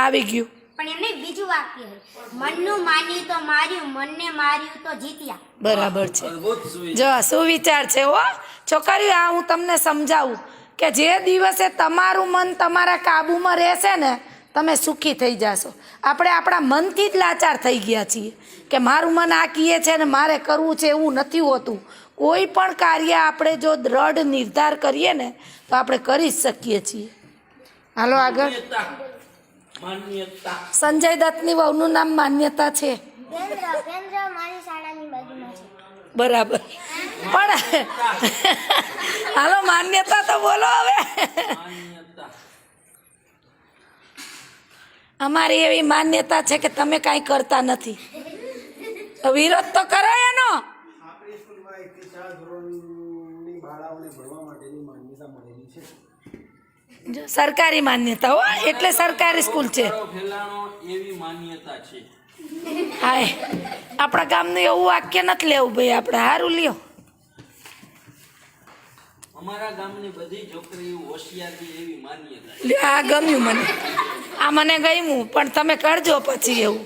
આવી ગયું. પણ એમને બીજું વાક્ય છે, મનનું માન્યું તો માર્યું, મનને માર્યું તો જીત્યા. બરાબર છે. જો સુવિચાર છે હો છોકરીઓ. આ હું તમને સમજાવું કે જે દિવસે તમારું મન તમારા કાબુમાં રહેશે ને તમે સુખી થઈ જશો. આપણે આપણા મનથી જ લાચાર થઈ ગયા છીએ કે મારું મન આ કહે છે ને મારે કરવું છે, એવું નથી હોતું. કોઈ પણ કાર્ય આપણે જો દ્રઢ નિર્ધાર કરીએ ને તો આપણે કરી જ શકીએ છીએ. હાલો આગળ. સંજય દત્તની વહુનું નામ માન્યતા છે. બરાબર. પણ હાલો માન્યતા તો બોલો હવે. અમારી એવી માન્યતા છે કે તમે કાંઈ કરતા નથી. વિરોધ તો કરો એનો. સરકારી માન્યતા હો, એટલે સરકારી સ્કૂલ છે. હા, આપણા ગામનું એવું વાક્ય નથી લેવું ભાઈ, આપણે સારું લ્યો. અમારા ગામની બધી છોકરીઓ હોશિયાર છે એવી માન્યતા. આ ગમ્યું મને, આ મને ગમ્યું, પણ તમે કરજો પછી એવું.